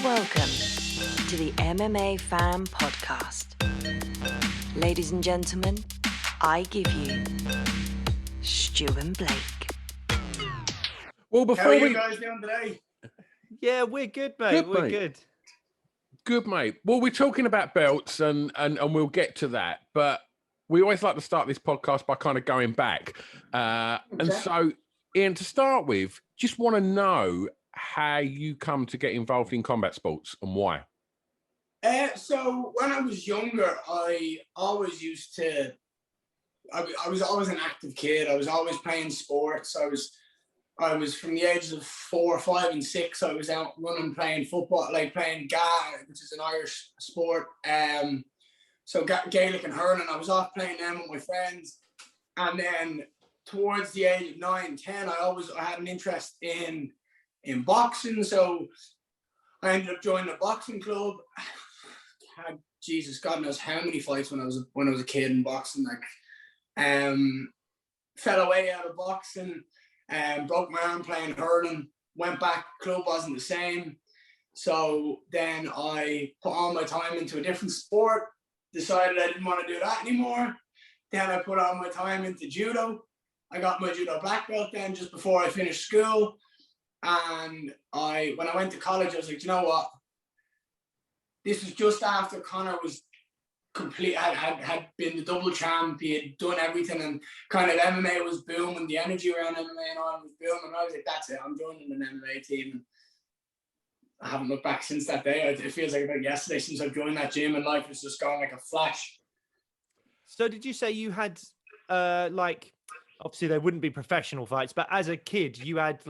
Welcome to the MMA Fan Podcast. Ladies and gentlemen, I give you Stu and Blake. Well, before How are you guys doing today? Yeah, we're good, mate. We're good. Good, mate. Well, we're talking about belts and we'll get to that. But we always like to start this podcast by kind of going back. And so, Ian, to start with, just want to know how you come to get involved in combat sports and why. So when I was younger, I always used to, I was always an active kid. I was always playing sports. I was from the ages of 4, 5 and 6, I was out running, playing football, like playing Gaelic, which is an Irish sport. So Gaelic and hurling, I was off playing them with my friends. And then towards the age of 9, 10, I had an interest in boxing. So I ended up joining a boxing club. Had, Jesus, God knows how many fights when I was a kid in boxing. Fell away out of boxing. Broke my arm playing hurling, went back, club wasn't the same. So then I put all my time into a different sport, decided I didn't want to do that anymore. Then I put all my time into judo. I got my judo black belt then just before I finished school. And when I went to college, I was like, you know what? This was just after Conor was complete, had been the double champ. He had done everything, and kind of MMA was booming. The energy around MMA and all was booming. And I was like, that's it. I'm joining an MMA team. And I haven't looked back since that day. It feels like about yesterday since I've joined that gym, and life has just gone like a flash. So did you say you had obviously they wouldn't be professional fights, but as a kid you had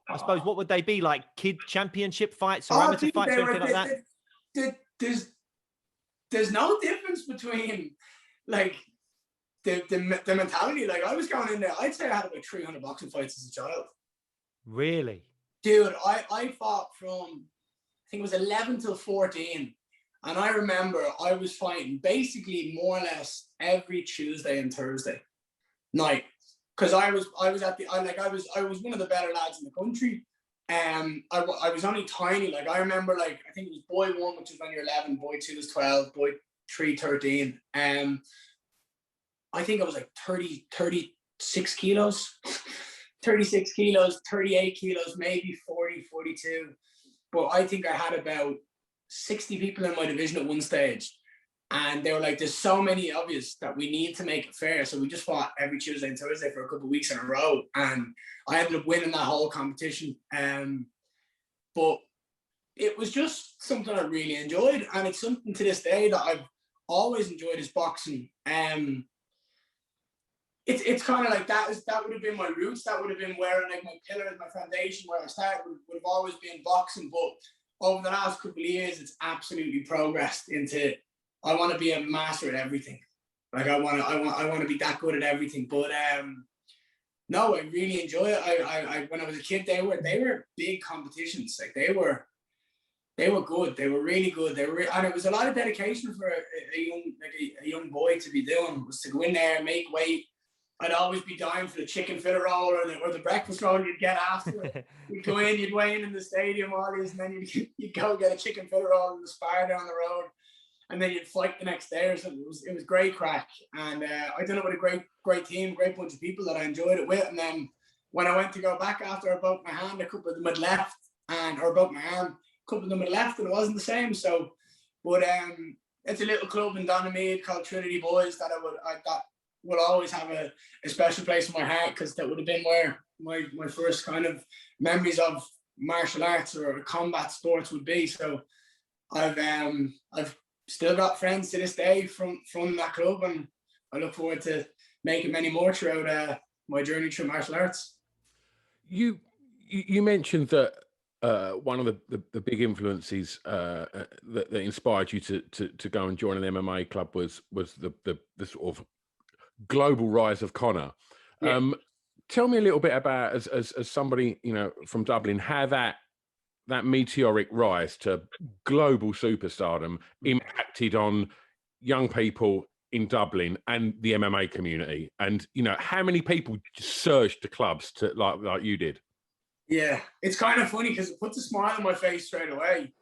I suppose what would they be, like kid championship fights or amateur fights or anything like that? There's no difference between the mentality. Like I was going in there, I'd say I had about 300 boxing fights as a child. Really? Dude, I fought from, I think it was 11 till 14. And I remember I was fighting basically more or less every Tuesday and Thursday night. Because I was one of the better lads in the country. I was only tiny. Like I remember, I think it was boy 1, which is when you're 11, boy 2 is 12, boy 3, 13. I think I was like 36 kilos, 36 kilos, 38 kilos, maybe 40, 42. But I think I had about 60 people in my division at one stage. And they were like, there's so many of us that we need to make it fair. So we just fought every Tuesday and Thursday for a couple of weeks in a row. And I ended up winning that whole competition. But it was just something I really enjoyed. And it's something to this day that I've always enjoyed is boxing. It's kind of like that would have been my roots. That would have been where my pillars, my foundation, where I started would have always been boxing. But over the last couple of years, it's absolutely progressed into, I want to be a master at everything. Like I want to be that good at everything. But no, I really enjoy it. I when I was a kid, they were big competitions. Like they were good. They were really good. And it was a lot of dedication for a young boy to be doing, was to go in there and make weight. I'd always be dying for the chicken fillet roll or the breakfast roll you'd get after it. You'd go in, you'd weigh in the stadium, all these, and then you'd go get a chicken fillet roll in the spar down the road. And then you'd fight the next day or something. It was great crack. And I done it with a great team, great bunch of people that I enjoyed it with. And then when I went to go back after I broke my hand, a couple of them had left, or broke my arm, a couple of them had left, and it wasn't the same. So, but it's a little club in Donamead called Trinity Boys that that will always have a special place in my heart, because that would have been where my first kind of memories of martial arts or combat sports would be. So I've still got friends to this day from that club, and I look forward to making many more throughout my journey through martial arts. You mentioned that one of the big influences that inspired you to go and join an MMA club was the sort of global rise of Conor. Yeah. Tell me a little bit about, as somebody from Dublin, how that meteoric rise to global superstardom impacted on young people in Dublin and the MMA community, and how many people surged to clubs to like you did. Yeah, it's kind of funny because it puts a smile on my face straight away.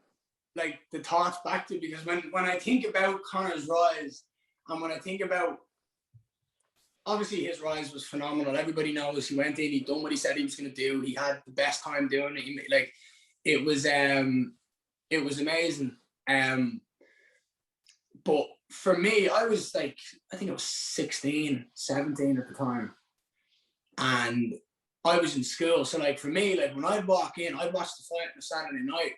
like the thoughts back to, because when I think about Conor's rise, and when I think about, obviously his rise was phenomenal. Everybody knows he went in, he done what he said he was going to do. He had the best time doing it. It was amazing. But for me, I was like, I think I was 16, 17 at the time. And I was in school. So like for me, like when I'd walk in, I'd watch the fight on a Saturday night.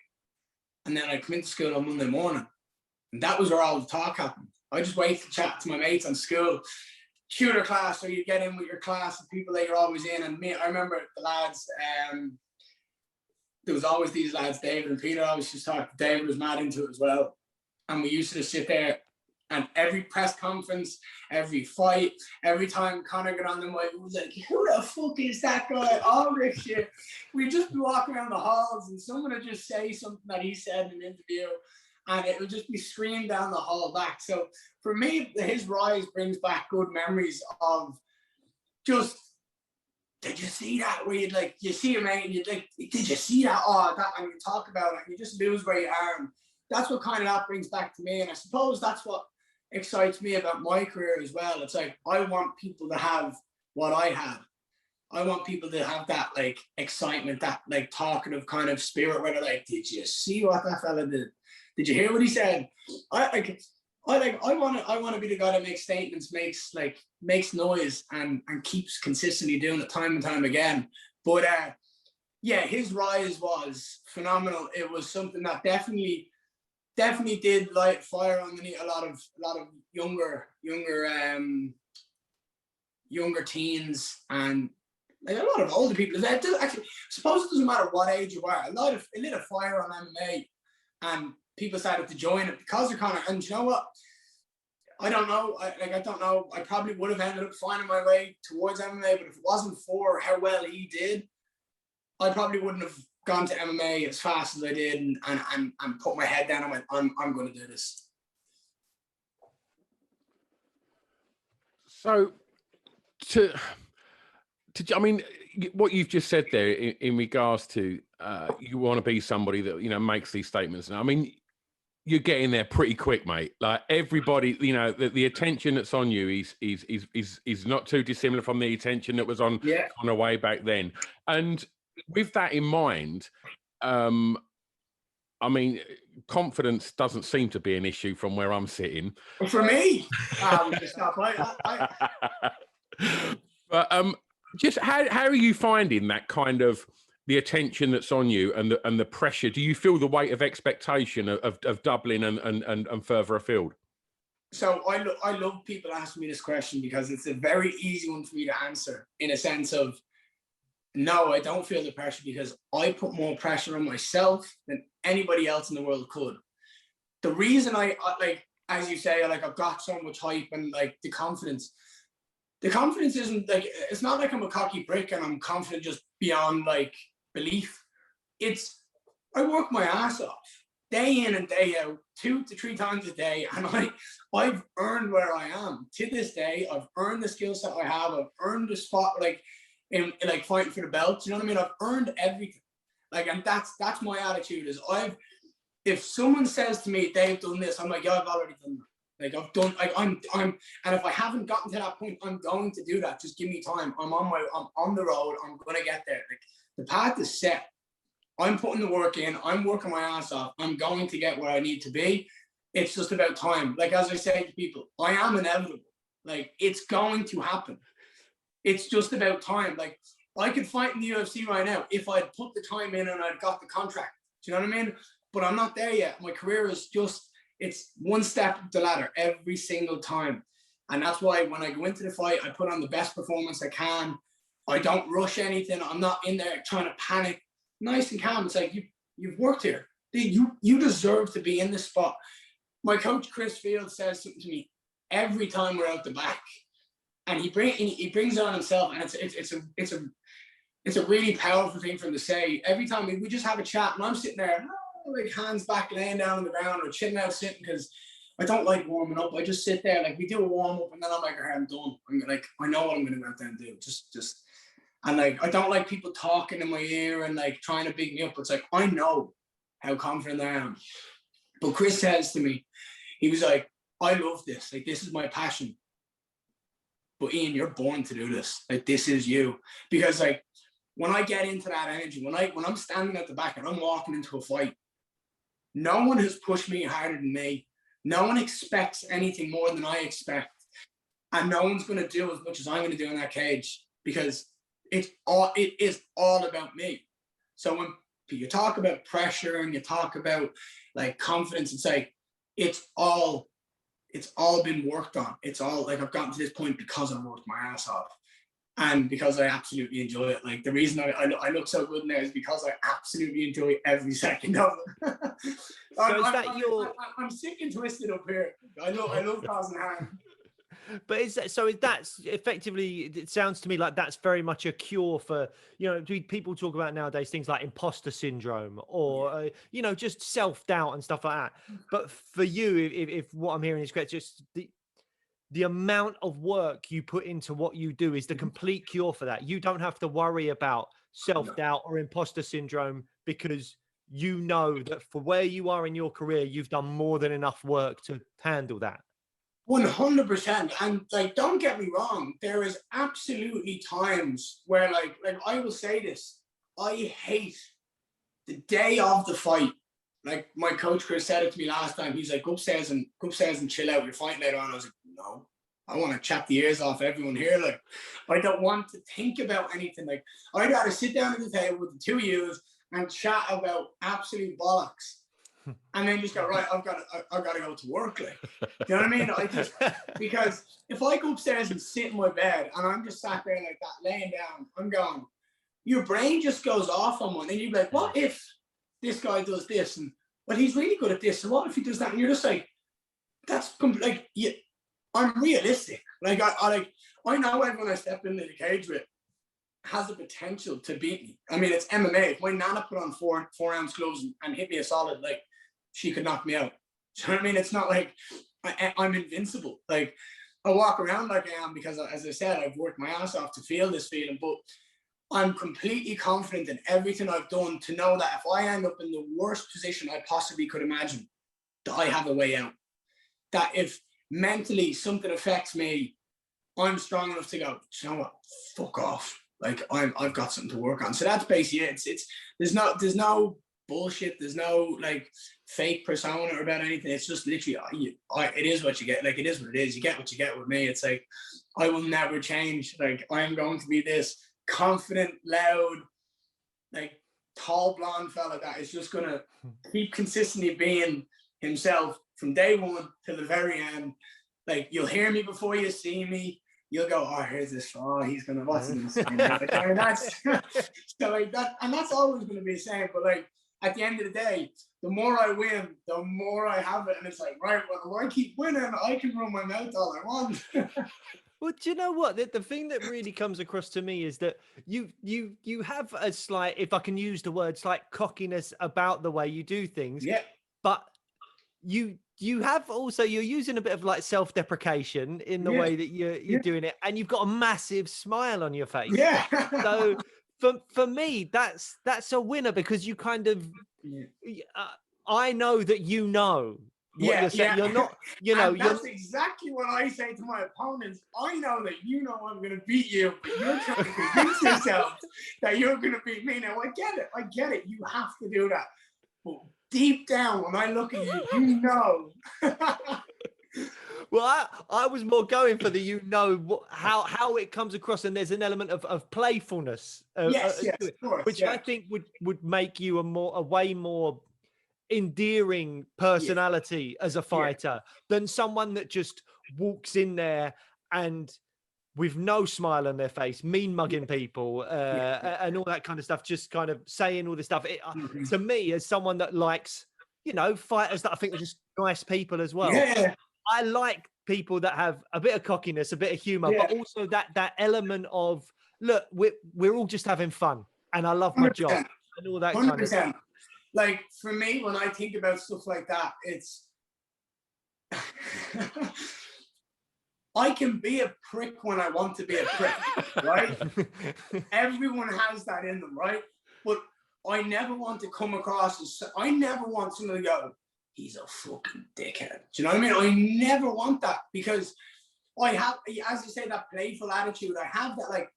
And then I'd come into school on Monday morning. And that was where all the talk happened. I just wait to chat to my mates on school. Tutor class, or you get in with your class of people that you're always in. And me, I remember the lads, there was always these lads, David and Peter, always just talk. David was mad into it as well. And we used to just sit there, and every press conference, every fight, every time Conor got on the mic, it was like, who the fuck is that guy? All this shit. We'd just be walking around the halls and someone would just say something that he said in an interview, and it would just be screamed down the hall back. So for me, his rise brings back good memories of just, did you see that? Where you'd like, you see a mate and you'd like, did you see that? Oh, that, and you talk about it and you just lose where you are. And that's what kind of that brings back to me. And I suppose that's what excites me about my career as well. It's like, I want people to have what I had. I want people to have that like excitement, that like talkative kind of spirit where they're like, did you see what that fella did? Did you hear what he said? I want to be the guy that makes statements, makes noise and keeps consistently doing it time and time again. But yeah, his rise was phenomenal. It was something that definitely did light fire underneath a lot of younger teens and like a lot of older people. Actually, I suppose it doesn't matter what age you are. It lit a fire on MMA, and people started to join it because of Conor. And you know what? I don't know. I don't know. I probably would have ended up finding my way towards MMA, but if it wasn't for how well he did, I probably wouldn't have gone to MMA as fast as I did and put my head down and went, I'm going to do this. So, I mean, what you've just said there in regards to you want to be somebody that, you know, makes these statements. And I mean, you're getting there pretty quick, mate. Like everybody, you know, the attention that's on you is not too dissimilar from the attention that was on a way back then. And with that in mind, I mean, confidence doesn't seem to be an issue from where I'm sitting. For me, but just how are you finding that kind of the attention that's on you and the pressure? Do you feel the weight of expectation of Dublin and further afield? So I love people asking me this question because it's a very easy one for me to answer, in a sense of, no, I don't feel the pressure because I put more pressure on myself than anybody else in the world could. The reason I like, as you say, like I've got so much hype and like the confidence isn't like, it's not like I'm a cocky prick and I'm confident just beyond like belief. It's, I work my ass off day in and day out, 2 to 3 times a day, and I've earned where I am to this day. I've earned the skill set I have. I've earned the spot, like in like fighting for the belt. You know what I mean? I've earned everything. Like, and that's my attitude. Is if someone says to me they've done this, I'm like, yeah, I've already done that. Like I've done, like I'm, and if I haven't gotten to that point, I'm going to do that. Just give me time. I'm on the road. I'm gonna get there. Like the path is set. I'm putting the work in. I'm working my ass off. I'm going to get where I need to be. It's just about time. Like, as I say to people, I am inevitable. Like, it's going to happen. It's just about time. Like, I could fight in the UFC right now if I'd put the time in and I'd got the contract. Do you know what I mean? But I'm not there yet. My career is just, it's one step up the ladder every single time. And that's why when I go into the fight, I put on the best performance I can. I don't rush anything. I'm not in there trying to panic. Nice and calm. It's like, you've worked here. You deserve to be in this spot. My coach, Chris Field, says something to me every time we're out the back. And he brings it on himself. And it's a really powerful thing for him to say. Every time we just have a chat and I'm sitting there, like hands back, laying down on the ground or chilling out sitting, because I don't like warming up. I just sit there, like we do a warm up and then I'm like, I'm done. I'm like, I know what I'm going to go out there and do. Just. And like, I don't like people talking in my ear and like trying to big me up. It's like, I know how confident I am. But Chris says to me, he was like, I love this. Like, this is my passion. But Ian, you're born to do this. Like, this is you. Because like, when I get into that energy, when I'm standing at the back and I'm walking into a fight, no one has pushed me harder than me. No one expects anything more than I expect. And no one's going to do as much as I'm going to do in that cage, because it is all about me. So when you talk about pressure and you talk about like confidence, it's like, it's all been worked on. It's all like, I've gotten to this point because I've worked my ass off and because I absolutely enjoy it. Like, the reason I look so good now is because I absolutely enjoy every second of it. I'm sick and twisted up here. I love causing harm. But is that effectively, it sounds to me like that's very much a cure for, people talk about nowadays things like imposter syndrome or, just self-doubt and stuff like that. But for you, if what I'm hearing is correct, just the amount of work you put into what you do is the complete cure for that. You don't have to worry about self-doubt or imposter syndrome, because you know that for where you are in your career, you've done more than enough work to handle that. 100%. And like, don't get me wrong, there is absolutely times where like I will say this, I hate the day of the fight. Like, my coach Chris said it to me last time. He's like, go upstairs and chill out. You're fighting later on. I was like, no, I want to chop the ears off everyone here. Like, I don't want to think about anything. Like, I'd rather sit down at the table with the two of you and chat about absolute bollocks. And then just go, right, I've got to go to work. Like, do you know what I mean? Because if I go upstairs and sit in my bed and I'm just sat there like that, laying down, I'm going, your brain just goes off on one. And you're like, what if this guy does this? And, well, he's really good at this. So what if he does that? And you're just like, I'm realistic. Like, I know everyone I step into the cage with has the potential to beat me. I mean, it's MMA. If my nana put on four ounce gloves and hit me a solid, like, she could knock me out. Do you know what I mean? It's not like I'm invincible. Like, I walk around like I am because, as I said, I've worked my ass off to feel this feeling, but I'm completely confident in everything I've done to know that if I end up in the worst position I possibly could imagine, that I have a way out. That if mentally something affects me, I'm strong enough to go, you know what, fuck off. Like, I've got something to work on. So that's basically it. There's no bullshit. There's no like fake persona or about anything. It's just literally, it is what you get. Like, it is what it is. You get what you get with me. It's like, I will never change. Like, I am going to be this confident, loud, like, tall, blonde fella that is just going to keep consistently being himself from day one to the very end. Like, you'll hear me before you see me. You'll go, oh, here's this. Oh, he's gonna, what's he gonna say? Like, I mean, that's so like that, and that's always gonna be the same. But like, at the end of the day, the more I win, the more I have it, and it's like, right, well, if I keep winning, I can run my mouth all I want. Well, do you know what? The thing that really comes across to me is that you have a slight, if I can use the word, slight cockiness about the way you do things. Yeah. But you have also, you're using a bit of like self-deprecation in the way that you're doing it, and you've got a massive smile on your face. Yeah. So for me, that's a winner, because you kind of, I know that you know what you're saying. You're not, that's exactly what I say to my opponents. I know that you know I'm going to beat you, but you're trying to convince yourself that you're going to beat me. Now, I get it. You have to do that. But deep down, when I look at you, you know. Well, I was more going for the, how it comes across, and there's an element of playfulness, yes, of course, which I think would make you a way more endearing personality as a fighter than someone that just walks in there and with no smile on their face, mean mugging people, and all that kind of stuff, just kind of saying all this stuff. To me, as someone that likes, fighters that I think are just nice people as well. Yeah. I like people that have a bit of cockiness, a bit of humor, but also that element of, look, we're all just having fun, and I love my 100%. Job and all that 100%. Kind of stuff. Like, for me, when I think about stuff like that, it's I can be a prick when I want to be a prick, right? Everyone has that in them, right? But I never want to come across as, I never want someone to go, he's a fucking dickhead. Do you know what I mean? I never want that, because I have, as you say, that playful attitude. I have that, like,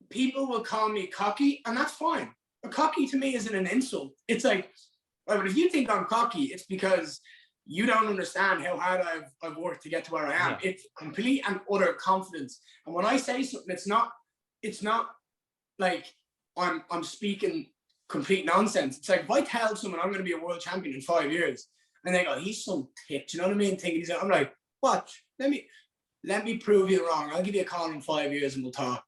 people will call me cocky, and that's fine. But cocky to me isn't an insult. It's like, but if you think I'm cocky, it's because you don't understand how hard I've worked to get to where I am. Yeah. It's complete and utter confidence. And when I say something, it's not like I'm speaking complete nonsense. It's like, if I tell someone I'm going to be a world champion in 5 years, and they go, he's some tit, do you know what I mean? I'm like, watch, let me prove you wrong. I'll give you a call in 5 years and we'll talk.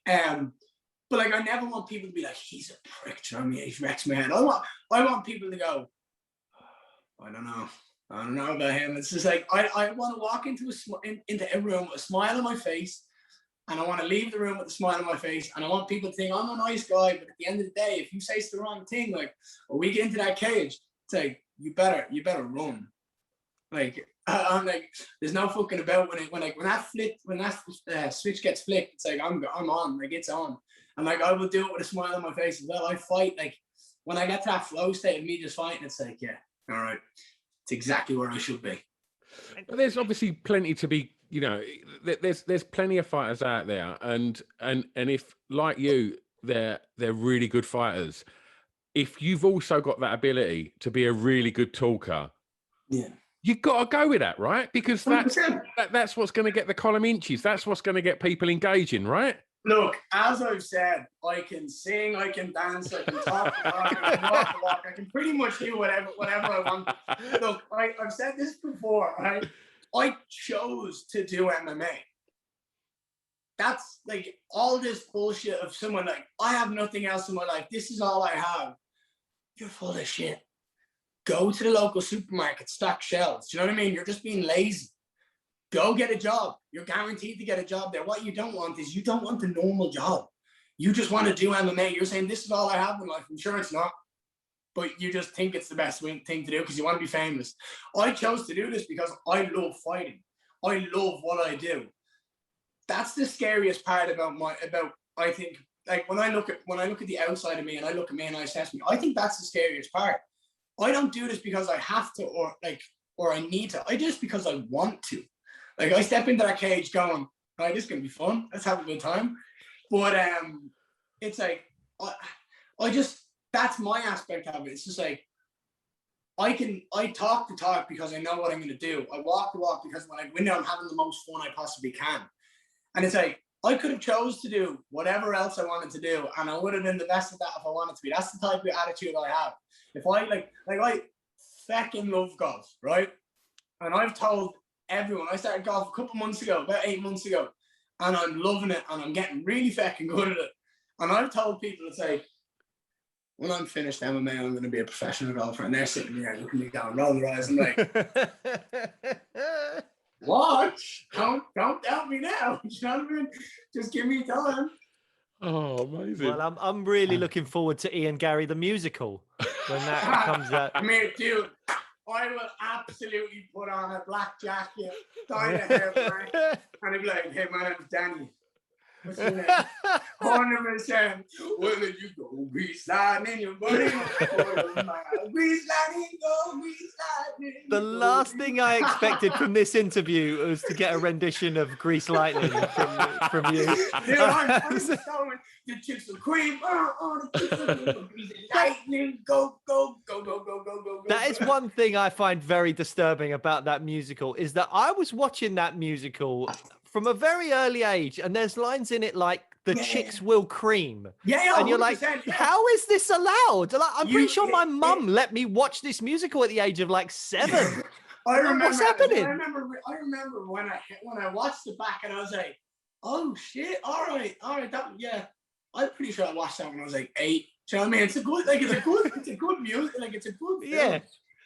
But like, I never want people to be like, he's a prick, do you know what I mean? He wrecks my head. I want people to go, I don't know about him. It's just like, I want to walk into a room with a smile on my face, and I want to leave the room with a smile on my face, and I want people to think I'm a nice guy. But at the end of the day, if you say the wrong thing, like, or we get into that cage, it's like, you better run. Like, I'm like, there's no fucking about when that switch gets flicked. It's like, I'm on, like, it's on, and like, I will do it with a smile on my face as well. I fight, like, when I get to that flow state of me just fighting, it's like, yeah, all right, it's exactly where I should be. But there's obviously plenty to be, you know, there's plenty of fighters out there, and if, like you, they're really good fighters. If you've also got that ability to be a really good talker, yeah, you've got to go with that, right? Because that's what's going to get the column inches. That's what's going to get people engaging, right? Look, as I've said, I can sing, I can dance, I can talk, I can walk, I can pretty much do whatever I want. Look, I've said this before, right? I chose to do MMA. That's like, all this bullshit of someone like, I have nothing else in my life, this is all I have. You're full of shit. Go to the local supermarket, stock shelves. Do you know what I mean? You're just being lazy. Go get a job. You're guaranteed to get a job there. What you don't want is, you don't want the normal job. You just want to do MMA. You're saying, this is all I have in life. I'm sure it's not, but you just think it's the best thing to do because you want to be famous. I chose to do this because I love fighting. I love what I do. That's the scariest part about I think, like, when I look at the outside of me and I look at me and I assess me, I think that's the scariest part. I don't do this because I have to, or I need to. I do this because I want to. Like, I step into that cage going, right, this is going to be fun. Let's have a good time. But it's like, I just, that's my aspect of it. It's just like, I talk the talk because I know what I'm going to do. I walk the walk because when I win there, I'm having the most fun I possibly can. And it's like, I could have chose to do whatever else I wanted to do, and I would have been the best at that if I wanted to be. That's the type of attitude I have. If I I fucking love golf, right? And I've told everyone, I started golf a couple months ago, about 8 months ago, and I'm loving it, and I'm getting really fucking good at it. And I've told people, it's like, when I'm finished MMA, I'm going to be a professional golfer, and they're sitting there looking at me down, rolling their eyes, and like, what? Don't doubt me now. You know what I mean? Just give me time. Oh, amazing. Well, I'm really looking forward to Ian Garry the musical when that comes out. I mean, dude, I will absolutely put on a black jacket, dye the hair black, and be like, hey, my name's Danny. What's your name? 100%. Where did you go? Be sliding in your body. Be sliding, go, be sliding. The last thing I expected from this interview was to get a rendition of Grease Lightning from you. Dude, I'm just going, the chicks are cream. The chicks are Grease Lightning. Go. That is one thing I find very disturbing about that musical, is that I was watching that musical from a very early age, and there's lines in it like, the chicks will cream. Yeah, and you're like, how is this allowed? Like, I'm pretty sure my mum let me watch this musical at the age of like 7. I remember, what's happening? I remember when I watched it back, and I was like, oh shit, all right, I'm pretty sure I watched that when I was like 8. Do you know what I mean? It's a good music, like, it's a good film. Yeah.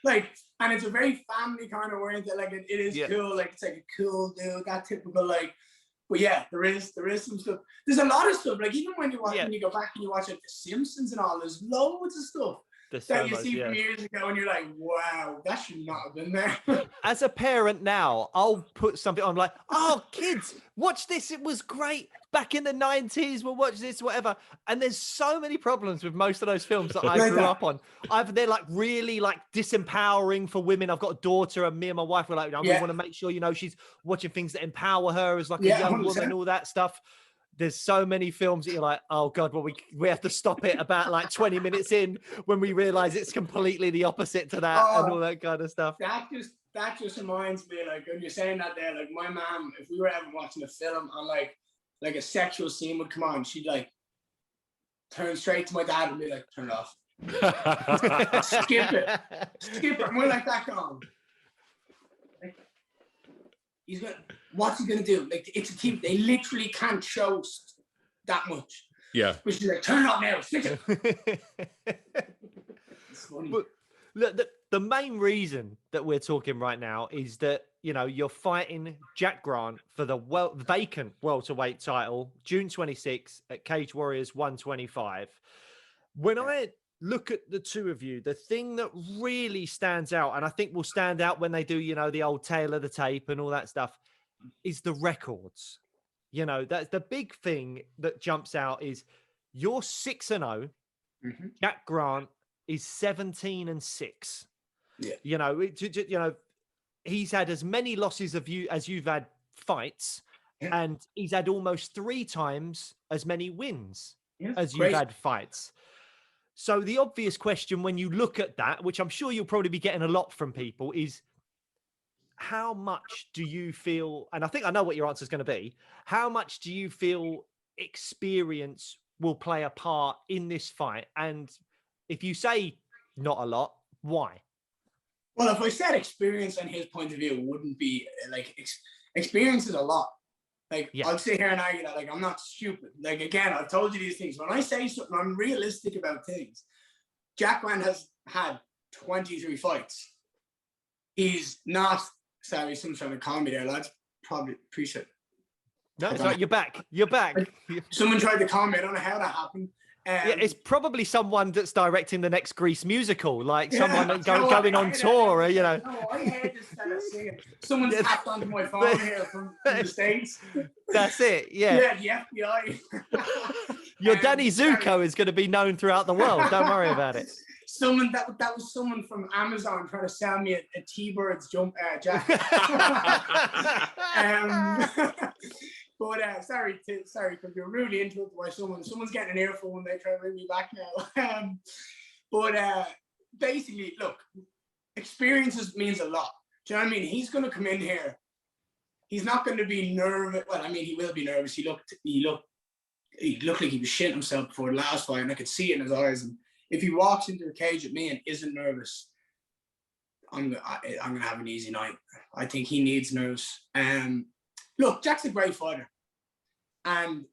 Like, and it's a very family kind of oriented, like, it is cool, like, it's like a cool dude, that typical, like, but yeah, there is some stuff. There's a lot of stuff, like, even when you watch, when you go back and you watch, like, The Simpsons and all, there's loads of stuff that you see from years ago, and you're like, wow, that should not have been there. As a parent now, I'll put something on, like, oh, kids, watch this, it was great. back in the 90s, we'll watch this, whatever. And there's so many problems with most of those films that I Like grew that. up on. Either they're like really like disempowering for women. I've got a daughter, and me and my wife were like, we want to make sure, you know, she's watching things that empower her as like a young 100%. woman, all that stuff. There's so many films that you're like, oh God, well, we have to stop it about like 20 minutes in when we realize it's completely the opposite to that and all that kind of stuff. That just reminds me, like, when you're saying that there, like my mom, if we were ever watching a film and like a sexual scene would come on, she'd like turn straight to my dad and be like, turn it off. Skip it. And we're like, that gone. Like, what's he gonna do? Like, it's a team. They literally can't show that much. Yeah. But she's like, turn it off now. Stick it. It's funny. But look, the main reason that we're talking right now is that, you know, you're fighting Jack Grant for the vacant welterweight title, June 26th at Cage Warriors 125. When I look at the two of you, the thing that really stands out, and I think will stand out when they do, you know, the old tail of the tape and all that stuff, is the records. You know, that's the big thing that jumps out is you're 6-0. Mm-hmm. Jack Grant is 17-6. Yeah. You know, he's had as many losses as you've had fights, and he's had almost 3 times as many wins as you've had fights. So the obvious question when you look at that, which I'm sure you'll probably be getting a lot from people, is how much do you feel, and I think I know what your answer is going to be, how much do you feel experience will play a part in this fight? And if you say not a lot, why? Well, if I said experience and his point of view, it wouldn't be like experience is a lot. Like, I'll sit here and argue that, like, I'm not stupid. Like, again, I've told you these things. When I say something, I'm realistic about things. Jack Grant has had 23 fights. He's not, sorry, someone's trying to call me there, lads. Probably appreciate it. No, it's like, you're back. You're back. Someone tried to call me. I don't know how that happened. Yeah, it's probably someone that's directing the next Grease musical, like someone going on tour, or, you know. No, I heard this fella singing. Someone's tapped onto my phone here from the States. That's it, yeah. Yeah, the FBI. Your Danny Zuko is going to be known throughout the world. Don't worry about it. Someone that was someone from Amazon trying to sell me a T-Birds jump jacket. But sorry, because you're really interrupted by someone's getting an earful when they try to bring me back now. But basically, look, experiences means a lot. Do you know what I mean? He's going to come in here. He's not going to be nervous. Well, I mean, he will be nervous. He looked like he was shitting himself before the last fight, and I could see it in his eyes. And if he walks into a cage at me and isn't nervous, I'm gonna have an easy night. I think he needs nerves. Look, Jack's a great fighter, and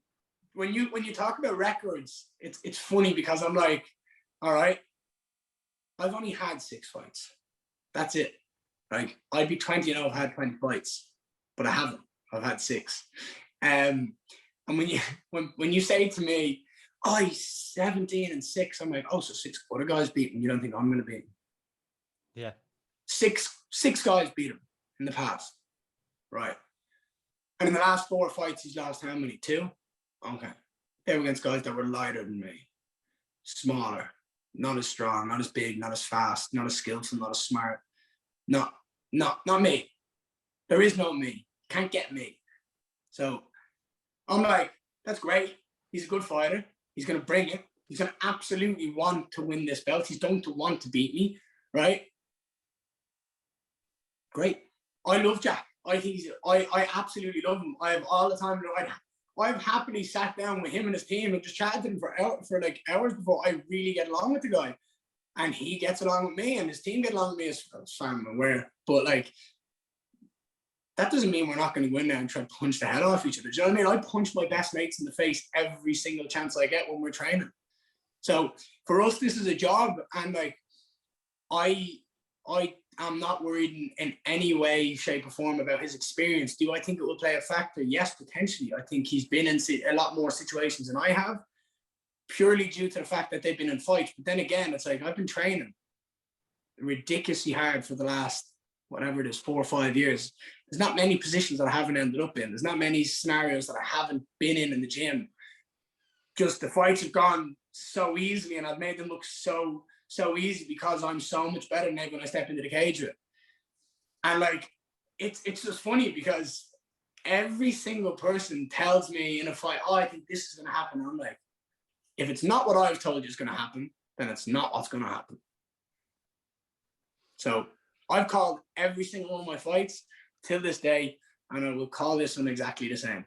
when you talk about records, it's funny because I'm like, all right, I've only had 6 fights. That's it. Like, I'd be 20 and I've had 20 fights, but I haven't. I've had 6. And when you say to me, oh, he's 17-6, I'm like, oh, so 6 other guys beat him. You don't think I'm gonna beat him? Yeah. 6 guys beat him in the past, right? And in the last 4 fights, he's lost how many? 2? Okay. They were against guys that were lighter than me, smaller, not as strong, not as big, not as fast, not as skillful, not as smart. Not me. There is no me. Can't get me. So I'm like, that's great. He's a good fighter. He's going to bring it. He's going to absolutely want to win this belt. He's going to want to beat me, right? Great. I love Jack. I think I absolutely love him. I have all the time. I've happily sat down with him and his team and just chatted to him for like hours before I really get along with the guy. And he gets along with me and his team get along with me as far as I'm aware. But like, that doesn't mean we're not going to go in there and try to punch the head off each other. Do you know what I mean? I punch my best mates in the face every single chance I get when we're training. So for us, this is a job. And like, I am not worried in any way, shape or form about his experience. Do I think it will play a factor? Yes, potentially. I think he's been in a lot more situations than I have, purely due to the fact that they've been in fights. But then again, it's like, I've been training ridiculously hard for the last, whatever it is, 4 or 5 years. there's not many positions that I haven't ended up in. There's not many scenarios that I haven't been in the gym. Just the fights have gone so easily, and I've made them look so easy because I'm so much better now when I step into the cage with it. And like, it's just funny because every single person tells me in a fight, oh, I think this is going to happen. And I'm like, if it's not what I've told you is going to happen, then it's not what's going to happen. So I've called every single one of my fights till this day, and I will call this one exactly the same.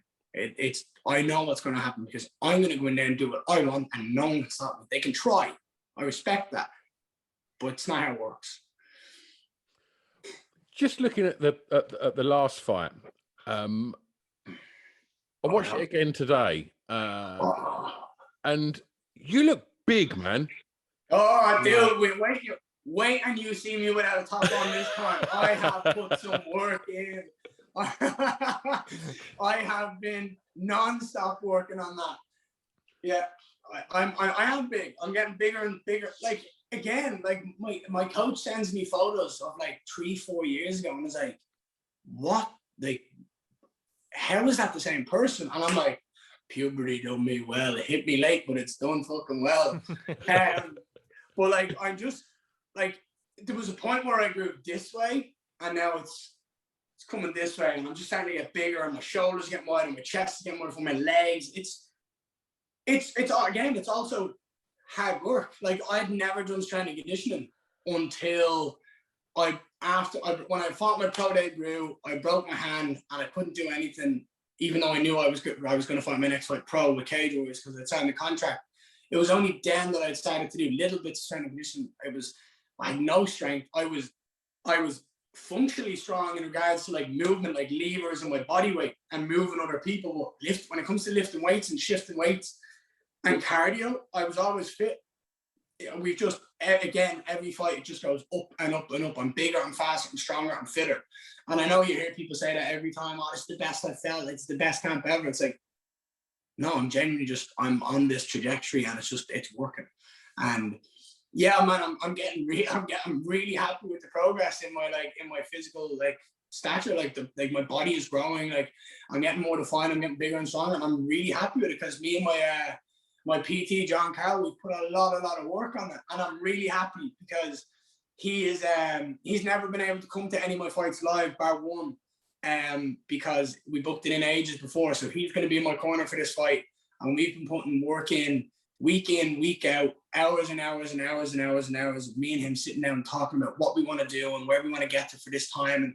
I know what's going to happen because I'm going to go in there and do what I want, and no one can stop me. They can try. I respect that, but it's not how it works. Just looking at the last fight, I watched it again today, and you look big, man. Oh, I do. Wait, and you see me without a top on this time. I have put some work in. I have been non-stop working on that. Yeah, I am big. I'm getting bigger and bigger. Like, again, like my coach sends me photos of like 3-4 years ago, and it's like, what? Like, how is that the same person? And I'm like, puberty done me well. It hit me late, but it's done fucking well. But like, I'm just like, there was a point where I grew this way, and now it's coming this way, and I'm just starting to get bigger, and my shoulders get wider, and my chest is getting wider, from my legs. It's again, it's also hard work. Like, I'd never done strength and conditioning until when I fought my pro debut, I broke my hand and I couldn't do anything, even though I knew I was going to fight my next fight pro with Cage Warriors because I'd signed the contract. It was only then that I started to do little bits of strength and conditioning. I had no strength. I was functionally strong in regards to like movement, like levers and my body weight and moving other people. But when it comes to lifting weights and shifting weights and cardio, I was always fit. We've just, again, every fight, it just goes up and up and up. I'm bigger, I'm faster, I'm stronger, I'm fitter. And I know you hear people say that every time, oh, it's the best I've felt, it's the best camp ever. It's like, no, I'm genuinely I'm on this trajectory, and it's working. And yeah, man, I'm really happy with the progress in my physical like stature. Like my body is growing. Like, I'm getting more defined. I'm getting bigger and stronger. And I'm really happy with it because me and my PT John Carroll, we put a lot of work on it, and I'm really happy because he's never been able to come to any of my fights live bar one, because we booked it in ages before. So he's going to be in my corner for this fight, and we've been putting work in, week out, hours and hours and hours and hours and hours of me and him sitting down and talking about what we want to do and where we want to get to for this time. And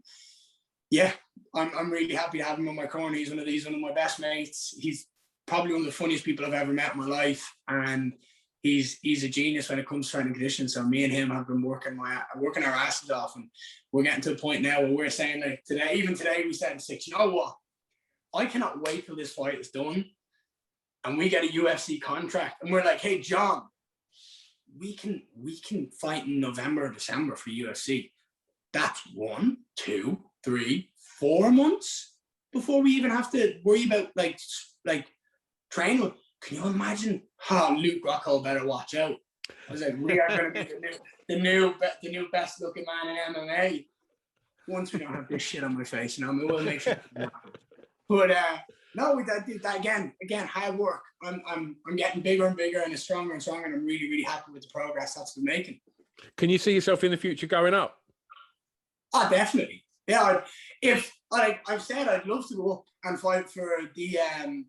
yeah, I'm really happy to have him in my corner. He's one of my best mates. He's probably one of the funniest people I've ever met in my life, and he's a genius when it comes to training conditions. So me and him have been working our asses off, and we're getting to a point now where we're saying, like, today we said 6, you know what? I cannot wait till this fight is done and we get a UFC contract, and we're like, hey, John, we can fight in November or December for UFC. That's 1, 2, 3, 4 months before we even have to worry about like training. Can you imagine? Luke Rockhold better watch out. I was like, we are going to be the new best looking man in MMA once we don't have this shit on my face. You know, I mean, we'll make sure. But no, we did that again, hard work. I'm getting bigger and bigger and stronger and stronger, and I'm really, really happy with the progress that's been making. Can you see yourself in the future going up? Oh, definitely. Yeah, if like I've said, I'd love to go up and fight for the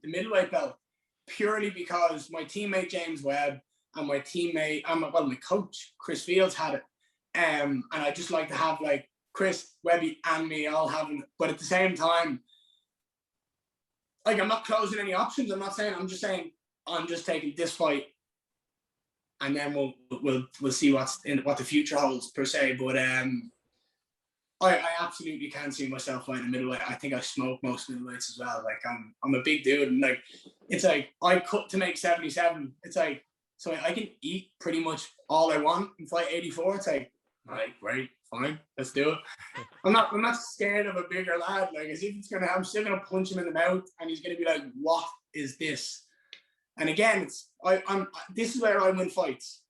middleweight belt, purely because my teammate James Webb and my coach Chris Fields had it, and I just like to have like Chris, Webby, and me all having it. But at the same time, like, I'm not closing any options. I'm just saying I'm just taking this fight, and then we'll see what the future holds per se. But I absolutely can see myself fighting a middleweight. I think I smoke most middleweights as well. Like, I'm a big dude, and like, it's like I cut to make 77. It's like, so I can eat pretty much all I want and fight 84. It's like, all right, great, fine, let's do it. I'm not scared of a bigger lad. Like, as if I'm still gonna punch him in the mouth, and he's gonna be like, what is this? And again, this is where I win fights.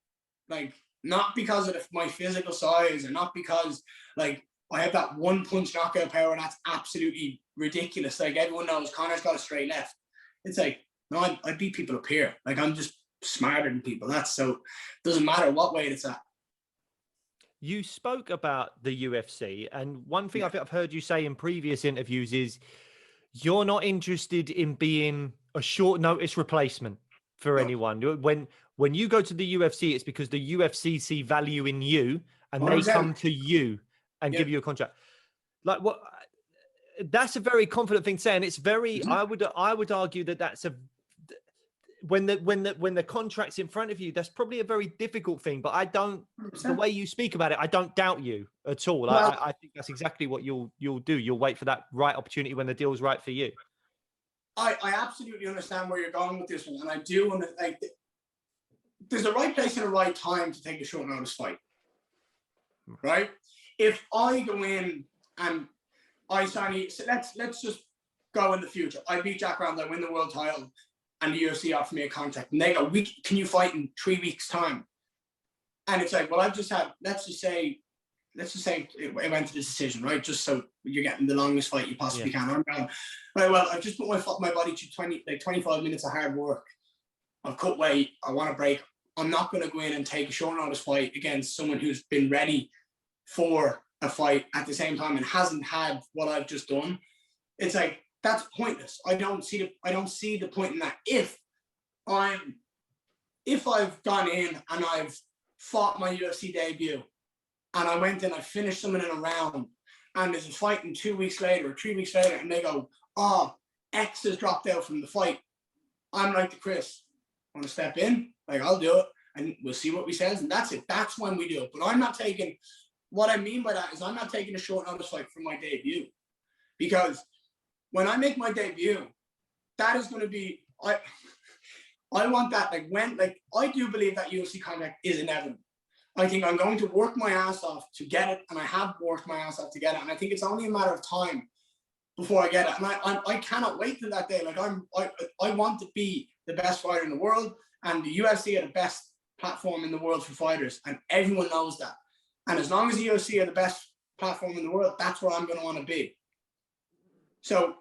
Like, not because of my physical size, or not because like I have that one punch knockout power, and that's absolutely ridiculous. Like, everyone knows Conor's got a straight left. It's like, no, I beat people up here. Like, I'm just smarter than people. That's so, doesn't matter what weight it's at. You spoke about the UFC, and one thing I think I've heard you say in previous interviews is you're not interested in being a short notice replacement for anyone. When you go to the UFC, it's because the UFC see value in you, and 100%. they come to you and give you a contract. Like, what? That's a very confident thing to say, and it's very. I would argue that that's a when the contract's in front of you, that's probably a very difficult thing. But I don't. 100%. The way you speak about it, I don't doubt you at all. Well, I think that's exactly what you'll do. You'll wait for that right opportunity when the deal's right for you. I absolutely understand where you're going with this one, and I do. And like, there's a right place and a right time to take a short notice fight, right? If I go in and I sign, so let's just go in the future. I beat Jack Rand, I win the world title, and the UFC offer me a contract, and they go, can you fight in 3 weeks' time? And it's like, well, I've just had, let's just say it went to the decision, right? Just so you're getting the longest fight you possibly can. I'm going, right, well, I've just put my body through 25 minutes of hard work. I've cut weight. I want to break. I'm not going to go in and take a short notice fight against someone who's been ready for a fight at the same time and hasn't had what I've just done. It's like, that's pointless. I don't see the point in that. If I've gone in and I've fought my UFC debut, and I went in, I finished someone in a round, and there's a fight in 2 weeks later or 3 weeks later, and they go, oh, X has dropped out from the fight. I'm like, to Chris, want to step in? Like, I'll do it, and we'll see what we says, and that's it. That's when we do it. But I'm not taking, what I mean by that is I'm not taking a short notice fight for my debut. Because when I make my debut, that is going to be, I want that, I do believe that UFC contract is inevitable. I think I'm going to work my ass off to get it, and I have worked my ass off to get it, and I think it's only a matter of time before I get it, and I cannot wait till that day. Like, I want to be the best fighter in the world, and the UFC are the best platform in the world for fighters, and everyone knows that. And as long as the UFC are the best platform in the world, that's where I'm going to want to be. So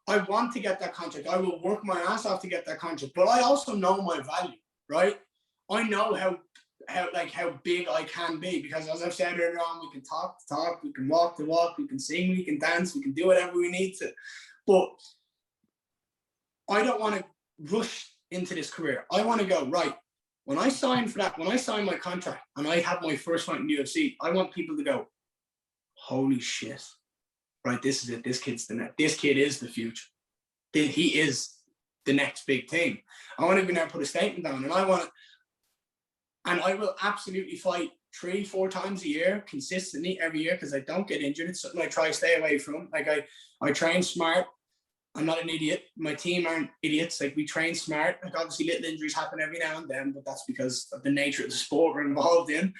I want to get that contract. I will work my ass off to get that contract, but I also know my value, right? I know how big I can be, because as I've said earlier on, we can talk the talk, we can walk the walk, we can sing, we can dance, we can do whatever we need to. But I don't want to rush into this career. I want to go, right, when I sign my contract and I have my first fight in the UFC, I want people to go, holy shit, right, this is it. This kid is the future. He is the next big thing. I want to go there and put a statement down, and I will absolutely fight 3-4 times a year consistently every year, because I don't get injured. It's something I try to stay away from. Like, I train smart. I'm not an idiot. My team aren't idiots. Like, we train smart. Like, obviously little injuries happen every now and then, but that's because of the nature of the sport we're involved in.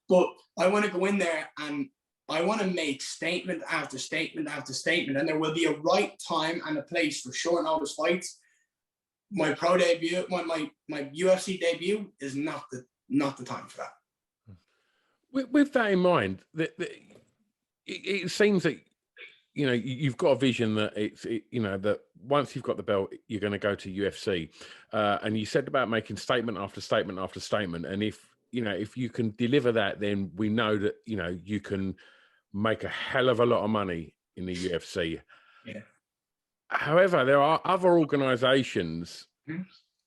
But I want to go in there and I want to make statement after statement after statement, and there will be a right time and a place for short notice fights. My pro debut, my UFC debut is not the time for that. With that in mind, it seems that, you know, you've got a vision that that once you've got the belt, you're going to go to UFC. And you said about making statement after statement after statement. And if you can deliver that, then we know that, you can make a hell of a lot of money in the UFC. Yeah. However, there are other organizations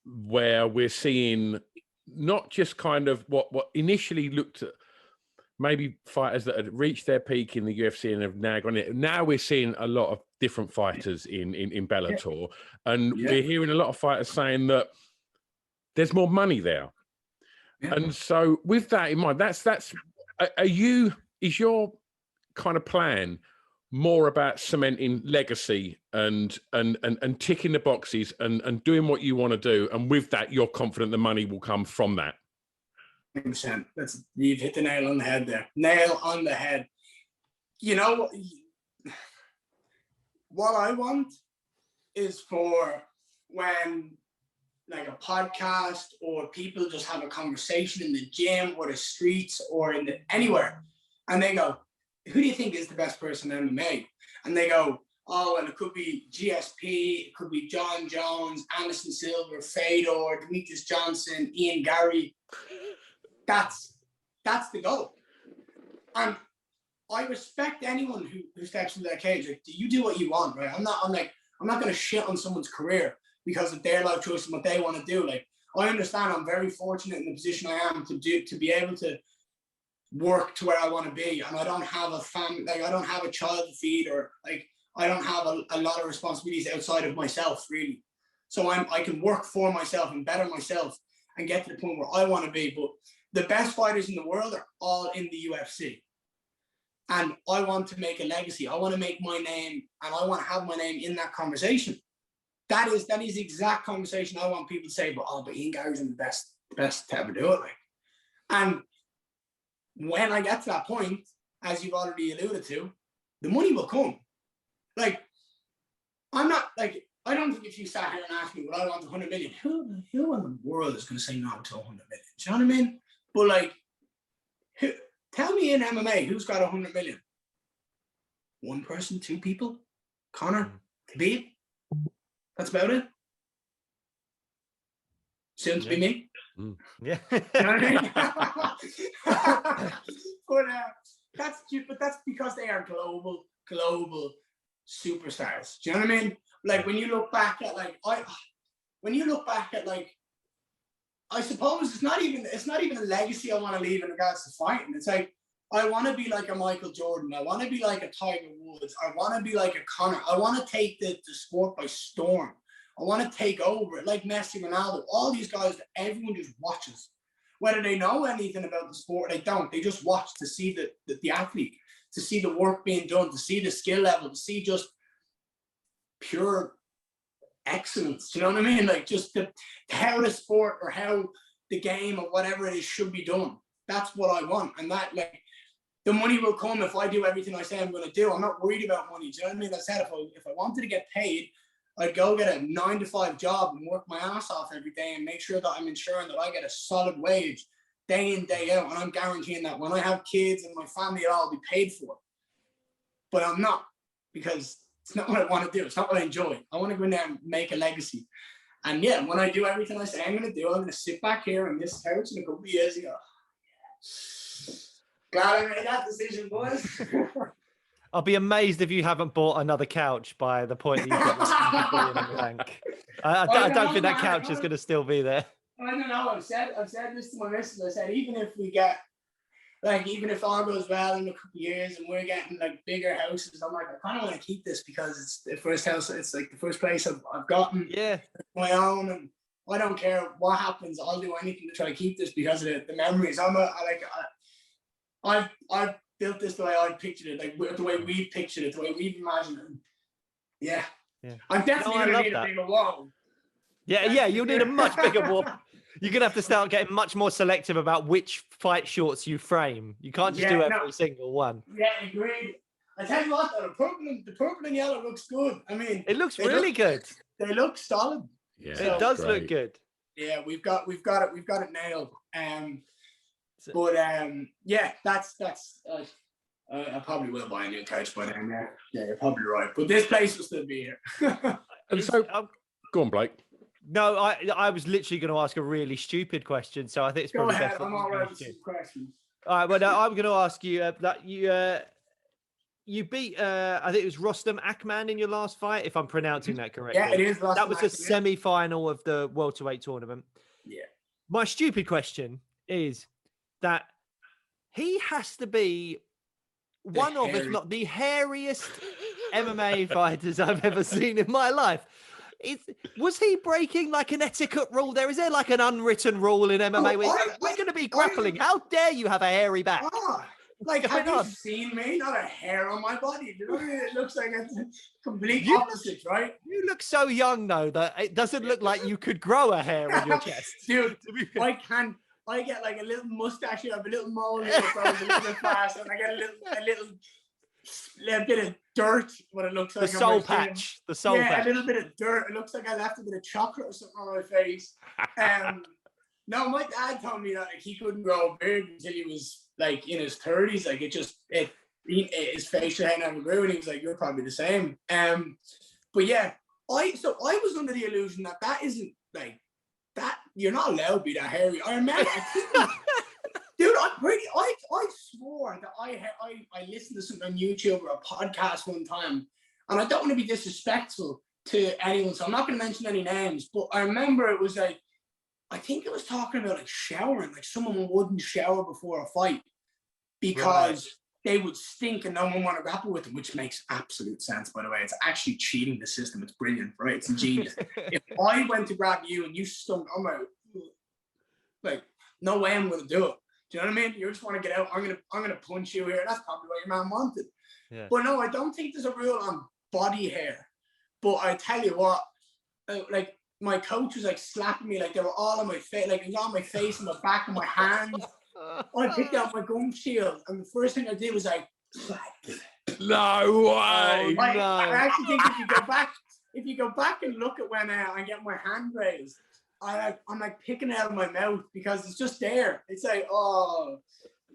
where we're seeing not just kind of what initially looked at maybe fighters that had reached their peak in the UFC and have now gone in. Now we're seeing a lot of different fighters in Bellator, and we're hearing a lot of fighters saying that there's more money there. Yeah. And so with that in mind, is your kind of plan more about cementing legacy and ticking the boxes and doing what you want to do, and with that you're confident the money will come from that? 100%. You've hit the nail on the head there. Nail on the head. You know, what I want is for when, like, a podcast or people just have a conversation in the gym or the streets or anywhere, and they go, who do you think is the best person in MMA? And they go, oh, well, it could be GSP, it could be John Jones, Anderson Silva, Fedor, Demetrius Johnson, Ian Garry. That's the goal. And I respect anyone who steps into that cage. Like, you do what you want, right? I'm not going to shit on someone's career because of their life choice and what they want to do. Like, I understand I'm very fortunate in the position I am to be able to work to where I want to be. And I don't have a family, like, I don't have a child to feed, or like, I don't have a lot of responsibilities outside of myself, really. So I can work for myself and better myself and get to the point where I want to be. But the best fighters in the world are all in the UFC. And I want to make a legacy. I want to make my name, and I want to have my name in that conversation. That is the exact conversation I want people to say, but Ian Garry's the best to ever do it. Like. And when I get to that point, as you've already alluded to, the money will come. Like, I'm not, like, I don't think if you sat here and asked me, would I want 100 million? Who in the world is going to say no to 100 million? Do you know what I mean? But, like, tell me in MMA, who's got 100 million? One person, two people? Conor? Khabib? That's about it. Soon to be me. Yeah. You know what I mean? But that's because they are global superstars. Do you know what I mean? Like, when you look back at I suppose it's not even a legacy I want to leave in regards to fighting. It's like, I want to be like a Michael Jordan. I want to be like a Tiger Woods. I want to be like a Conor. I want to take the sport by storm. I want to take over it, like Messi, Ronaldo, all these guys that everyone just watches. Whether they know anything about the sport or they don't, they just watch to see the athlete, to see the work being done, to see the skill level, to see just pure excellence. Do you know what I mean? Like, just how the sport or how the game or whatever it is should be done. That's what I want. And that, like, the money will come if I do everything I say I'm going to do. I'm not worried about money. Do you know what I mean? I said, if I wanted to get paid, I'd go get a 9-to-5 job and work my ass off every day and make sure that I'm ensuring that I get a solid wage day in, day out. And I'm guaranteeing that when I have kids and my family, it'll all be paid for. But I'm not, because it's not what I want to do. It's not what I enjoy. I want to go in there and make a legacy. And yeah, when I do everything I say I'm going to do, I'm going to sit back here on this couch in a couple of years and go, glad I made that decision, boys. I'll be amazed if you haven't bought another couch by the point that you've got $1 billion in the bank. I don't think that couch is going to still be there. I don't know. I've said this to my missus. I said, even if all goes well in a couple of years and we're getting like bigger houses, I'm like, I kind of want to keep this because it's the first house. It's like the first place I've gotten my own, and I don't care what happens. I'll do anything to try to keep this because of the memories. I've built this the way I pictured it, like the way we pictured it, the way we've imagined it. Yeah. I'm definitely going to need a bigger wall. Yeah, you'll need a much bigger wall. You're going to have to start getting much more selective about which fight shorts you frame. You can't just do every single one. Yeah, agreed. I tell you what, though, the purple and yellow looks good. I mean, it looks really good. They look solid. Yeah, it does look good. Yeah, we've got it nailed. But yeah, that's I probably will buy a new couch by then. Yeah, you're probably right. But this place will still be here. And so, go on, Blake. No, I was literally going to ask a really stupid question, so I think it's probably best. I'm all right with some questions. All right, well, I'm going to ask you that you beat I think it was Rostam Akman in your last fight, if I'm pronouncing that correctly. Yeah, it is. That was a semi-final of the welterweight tournament. Yeah. My stupid question is that he has to be one of, if not the hairiest MMA fighters I've ever seen in my life. Was he breaking like an etiquette rule there? Is there like an unwritten rule in MMA where we're going to be grappling? How dare you have a hairy back? Like, have you seen me? Not a hair on my body. You know, it looks like a complete opposite, right? You look so young, though, that it doesn't look like you could grow a hair on your chest. Dude, I get like a little mustache, I have a little mole, it grows a little bit fast, and I get a little bit of dirt, what it looks like. The soul patch. A little bit of dirt. It looks like I left a bit of chocolate or something on my face. No, my dad told me that like, he couldn't grow a beard until he was like in his 30s. Like it his facial hair never grew, and he was like, "You're probably the same." But yeah, I was under the illusion that isn't like that. You're not allowed to be that hairy. I remember, dude, I swore that I listened to something on YouTube or a podcast one time, and I don't want to be disrespectful to anyone, so I'm not going to mention any names. But I remember it was like, I think it was talking about like showering, like someone wouldn't shower before a fight because they would stink and no one want to grapple with them, which makes absolute sense, by the way. It's actually cheating the system. It's brilliant, right? It's ingenious. If I went to grab you and you stunk, I'm like, no way I'm going to do it. Do you know what I mean? You just want to get out. I'm gonna punch you here. That's probably what your man wanted. Yeah. But no, I don't think there's a rule on body hair. But I tell you what, like my coach was like slapping me, like they were all on my face, like it was on my face and my back and my hands. I picked out my gum shield, and the first thing I did was like, no way. I actually think if you go back and look at when I get my hand raised, I'm like picking it out of my mouth because it's just there. It's like, oh,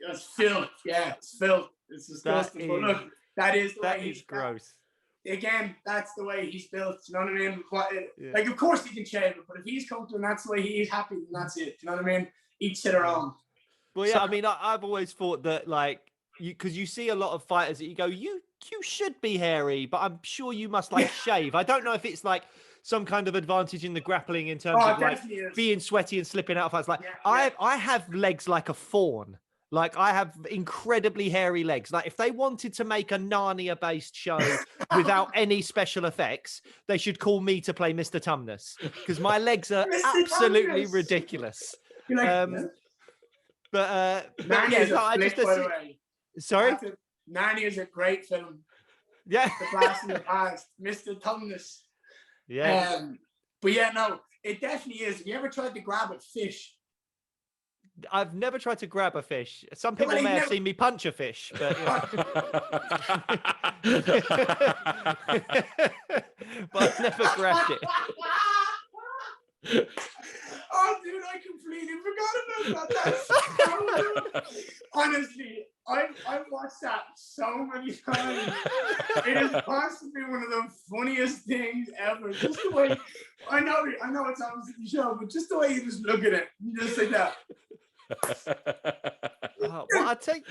it's filth. Yeah, it's filth. It's disgusting. But look, that is gross. Again, that's the way he's built. You know what I mean? Like, of course he can shave it, but if he's comfortable and that's the way he's happy, then that's it. You know what I mean? Each to their own. Well, yeah, I mean, I've always thought that, like, because you see a lot of fighters that you go, you should be hairy, but I'm sure you must like shave. I don't know if it's like some kind of advantage in the grappling in terms of like being sweaty and slipping out of fights. Like I have legs like a fawn. Like I have incredibly hairy legs. Like if they wanted to make a Narnia-based show without any special effects, they should call me to play Mr. Tumnus because my legs are absolutely ridiculous. But sorry. Narnia is a great film. Yeah, The Blast in the Past, Mr. Tumnus. Yeah. But yeah, no, it definitely is. Have you ever tried to grab a fish? I've never tried to grab a fish. Some people may have seen me punch a fish, but but I've never grabbed it. Oh, dude, I completely forgot about that. That's so honestly, I've watched that so many times. It is possibly one of the funniest things ever. Just the way, I know it's obviously the show, but just the way you just look at it, you just like that. Well, I take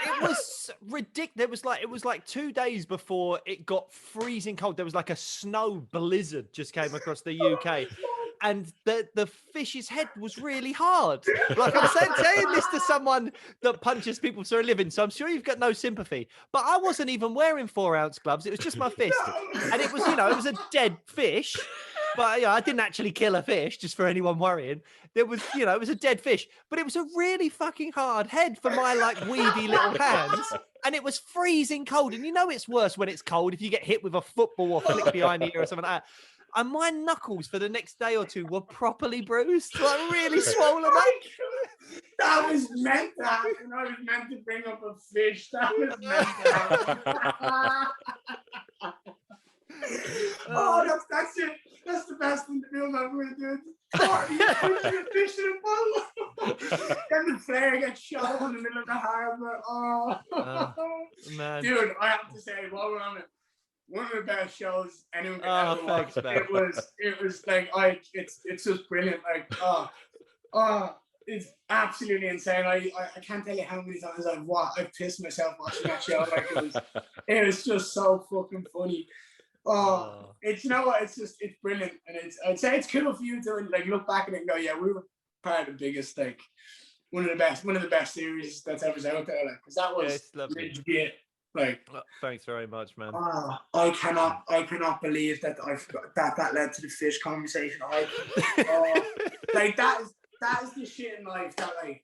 it was ridiculous. It was like 2 days before it got freezing cold. There was like a snow blizzard just came across the UK. And the fish's head was really hard. Like I'm saying this to someone that punches people for a living, so I'm sure you've got no sympathy. But I wasn't even wearing 4-ounce gloves. It was just my fist, and it was, it was a dead fish. But I didn't actually kill a fish, just for anyone worrying. There was, it was a dead fish, but it was a really fucking hard head for my like weedy little hands, and it was freezing cold. And it's worse when it's cold if you get hit with a football or flick behind the ear or something like that. And my knuckles for the next day or two were properly bruised, like really swollen up. That was meant to happen. I was meant to bring up a fish. That was meant to happen. Oh, that's it. That's the best thing to do, man. We're gonna do it. You're fishing a boat. Then the flare gets shot in the middle of the harbor. Oh, man. Dude, I have to say, while we're on it, one of the best shows anyone could ever watch. It was like it's just brilliant. Like it's absolutely insane. I can't tell you how many times I've pissed myself watching that show. Like it was just so fucking funny. It's it's brilliant, and I'd say it's cool for you to like look back at it and go, yeah, we were part of the biggest, like one of the best series that's ever out there, like, because that was legit. Like, thanks very much, man. I cannot believe that that led to the fish conversation. Like that is the shit in life that like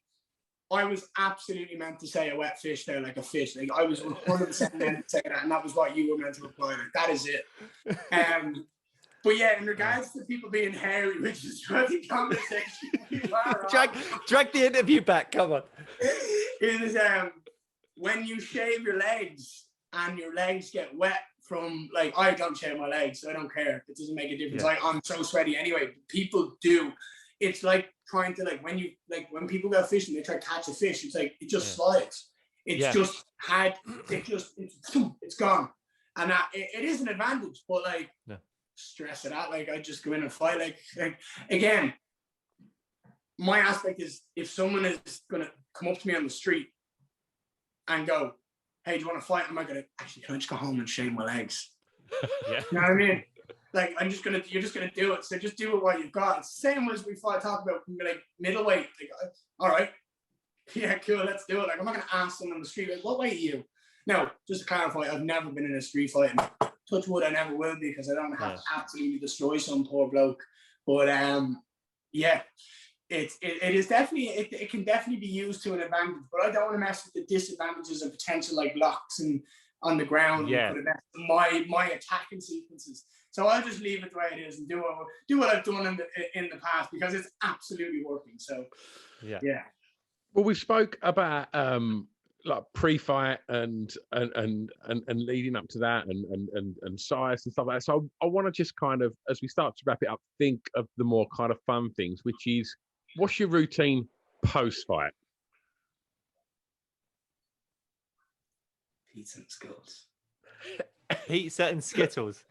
I was absolutely meant to say a wet fish there, like a fish. Like I was 100% meant to say that, and that was what you were meant to reply. Like that is it. But yeah, in regards to people being hairy, which is the conversation. Drag the interview back. Come on. It is when you shave your legs and your legs get wet from, like, I don't shave my legs, so I don't care. It doesn't make a difference. Yeah. I'm so sweaty anyway. People do. It's like trying to, like, when people go fishing, they try to catch a fish. It's like, it just slides. It's Yeah. just had, it's gone. And it is an advantage, but like, stress it out. Like, I just go in and fight. Like again, my aspect is, if someone is going to come up to me on the street and go, hey, do you want to fight? Am I going to, actually, can I just go home and shave my legs? Yeah. You know what I mean? Like, you're just gonna do it. So just do it while you've got. It's the same as we talk about like middleweight. Like, all right, yeah, cool, let's do it. Like, I'm not gonna ask someone on the street, like, what weight are you? No, just to clarify, I've never been in a street fight. And touch wood, I never will be, because I don't have to absolutely destroy some poor bloke. But yeah, it is definitely, it can definitely be used to an advantage. But I don't want to mess with the disadvantages of potential like locks and on the ground. Yeah. My attacking sequences. So I'll just leave it the way it is and do what I've done in the past, because it's absolutely working. So yeah. Well, we spoke about like pre-fight and leading up to that and size and stuff like that. So I want to just kind of, as we start to wrap it up, think of the more kind of fun things, which is, what's your routine post-fight? Pizza and Skittles. Pizza and Skittles.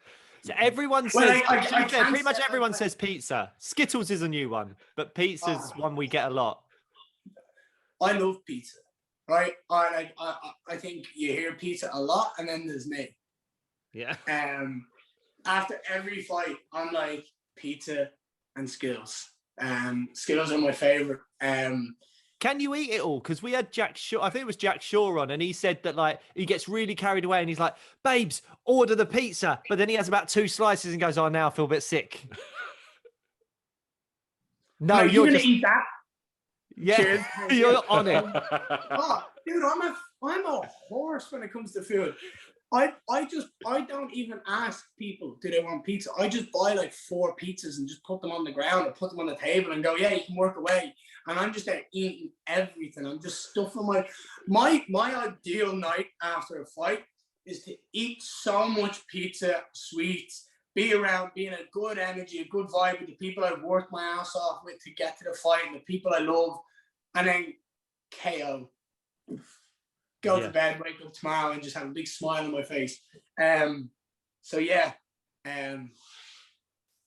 So everyone says, pretty much everyone says pizza. Skittles is a new one, but pizza's one we get a lot. I love pizza, right? I think you hear pizza a lot, and then there's me. Yeah. After every fight, I'm like, pizza and Skittles. Skittles are my favorite. Can you eat it all? Because we had Jack Shaw, I think it was Jack Shaw on, and he said that like he gets really carried away and he's like, babes, order the pizza. But then he has about 2 slices and goes, oh, now I feel a bit sick. No, you're going to eat that. Yeah, cheers. You're on it. Oh, dude, I'm a horse when it comes to food. I don't even ask people, do they want pizza? I just buy like 4 pizzas and just put them on the ground or put them on the table and go, yeah, you can work away. And I'm just there eating everything. I'm just stuffing my ideal night after a fight is to eat so much pizza, sweets, be around, be in a good energy, a good vibe with the people I've worked my ass off with to get to the fight, and the people I love, and then KO. Go to bed, wake up tomorrow, and just have a big smile on my face. So yeah,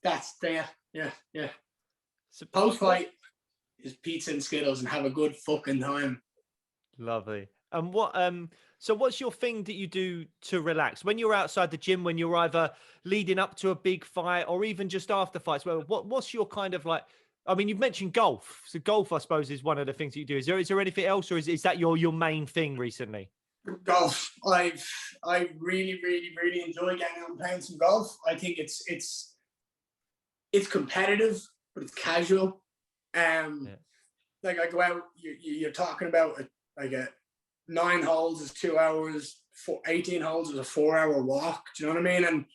that's there. Yeah. So post fight is pizza and Skittles and have a good fucking time. Lovely. And what so what's your thing that you do to relax when you're outside the gym, when you're either leading up to a big fight or even just after fights? Well, what's your kind of like, I mean, you've mentioned golf. So golf, I suppose, is one of the things that you do. Is there anything else, or is that your main thing recently? Golf. I really enjoy getting out and playing some golf. I think it's competitive, but it's casual. Like I go out, you're talking about like a 9 holes is 2 hours, 18 holes is a 4-hour walk. Do you know what I mean? And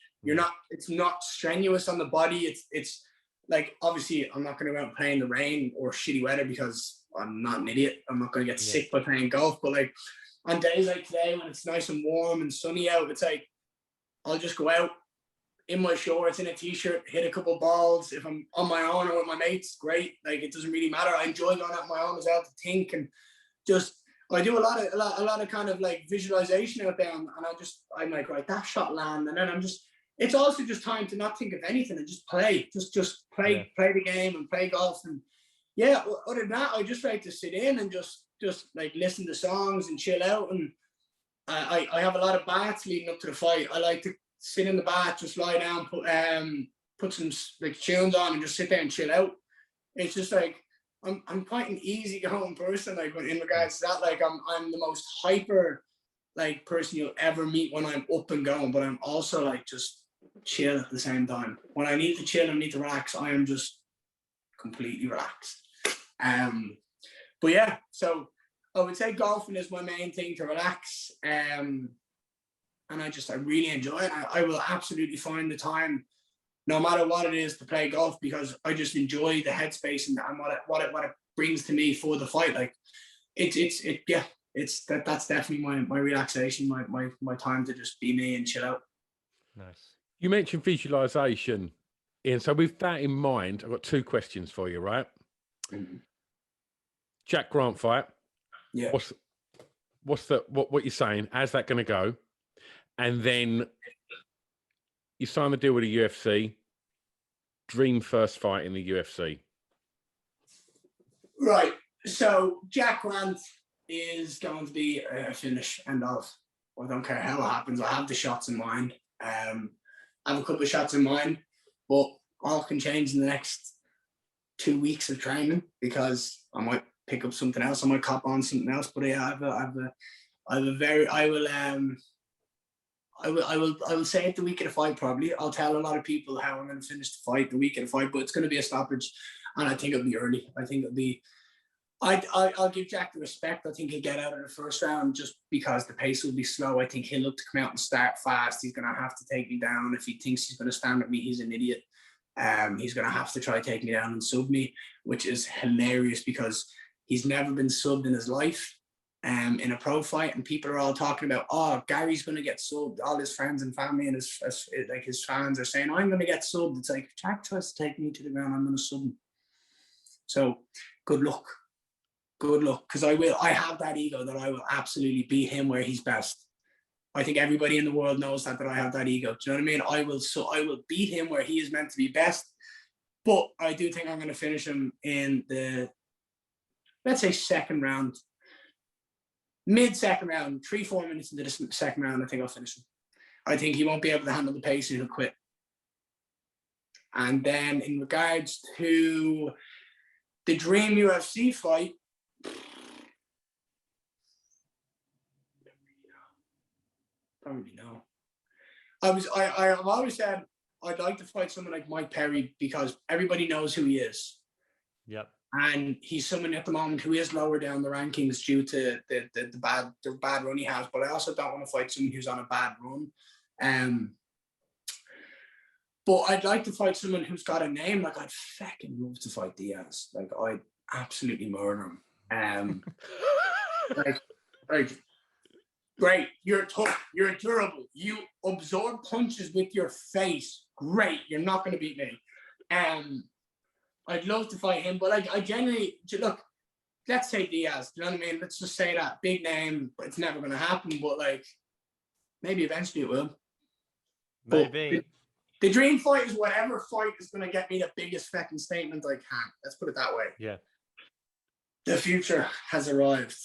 it's not strenuous on the body. It's like, obviously I'm not going to go out and play in the rain or shitty weather because I'm not an idiot. I'm not going to get sick by playing golf. But like on days like today when it's nice and warm and sunny out, it's like I'll just go out in my shorts, in a t-shirt, hit a couple balls. If I'm on my own or with my mates, great. Like, it doesn't really matter. I enjoy going out on my own as well to think, and just I do a lot of kind of like visualization out there, and I'm like, right, that shot land, and then it's also just time to not think of anything and just play, just play the game and play golf. And yeah, other than that, I just like to sit in and just like listen to songs and chill out. And I have a lot of baths leading up to the fight. I like to sit in the bath, just lie down, put some like tunes on and just sit there and chill out. It's just like I'm quite an easygoing person, like in regards to that. Like I'm the most hyper like person you'll ever meet when I'm up and going, but I'm also like just chill at the same time. When I need to chill and need to relax, I am just completely relaxed. But yeah, so I would say golfing is my main thing to relax. And I really enjoy it. I will absolutely find the time, no matter what it is, to play golf, because I just enjoy the headspace and what it brings to me for the fight. Like that's definitely my relaxation, my time to just be me and chill out. Nice. You mentioned visualization, Ian. So with that in mind, I've got 2 questions for you, right? Mm-hmm. Jack Grant fight. Yeah. what you're saying? How's that going to go? And then you sign the deal with the UFC. Dream first fight in the UFC. Right. So Jack Grant is going to be a finish end of. I don't care how it happens. I have the shots in mind. I have a couple of shots in mind, but all can change in the next 2 weeks of training because I might pick up something else. I might cop on something else. But yeah, I will say it the week of the fight probably. I'll tell a lot of people how I'm going to finish the fight the week of the fight, but it's going to be a stoppage, and I think it'll be early. I think it'll be. I'll give Jack the respect. I think he'll get out of the first round just because the pace will be slow. I think he'll look to come out and start fast. He's going to have to take me down. If he thinks he's going to stand at me, he's an idiot. He's going to have to try to take me down and sub me, which is hilarious because he's never been subbed in his life in a pro fight. And people are all talking about, oh, Gary's going to get subbed. All his friends and family and his fans are saying, I'm going to get subbed. It's like, Jack tries to take me to the ground. I'm going to sub him. So good luck. Good luck, because I have that ego that I will absolutely beat him where he's best. I think everybody in the world knows that I have that ego. Do you know what I mean? I will beat him where he is meant to be best. But I do think I'm going to finish him in the, let's say, second round, mid-second round, 3-4 minutes into the second round. I think I'll finish him. I think he won't be able to handle the pace and he'll quit. And then in regards to the dream UFC fight, don't really know. I've always said I'd like to fight someone like Mike Perry because everybody knows who he is. Yep. And he's someone at the moment who is lower down the rankings due to the bad run he has. But I also don't want to fight someone who's on a bad run. But I'd like to fight someone who's got a name. Like I'd fucking love to fight Diaz. Like I'd absolutely murder him. Like great, you're tough, you're durable, you absorb punches with your face. Great, you're not going to beat me. I'd love to fight him, but like I genuinely look. Let's say Diaz. Do you know what I mean? Let's just say that big name, but it's never going to happen. But like, maybe eventually it will. Maybe. The dream fight is whatever fight is going to get me the biggest fucking statement I can. Let's put it that way. Yeah. The future has arrived.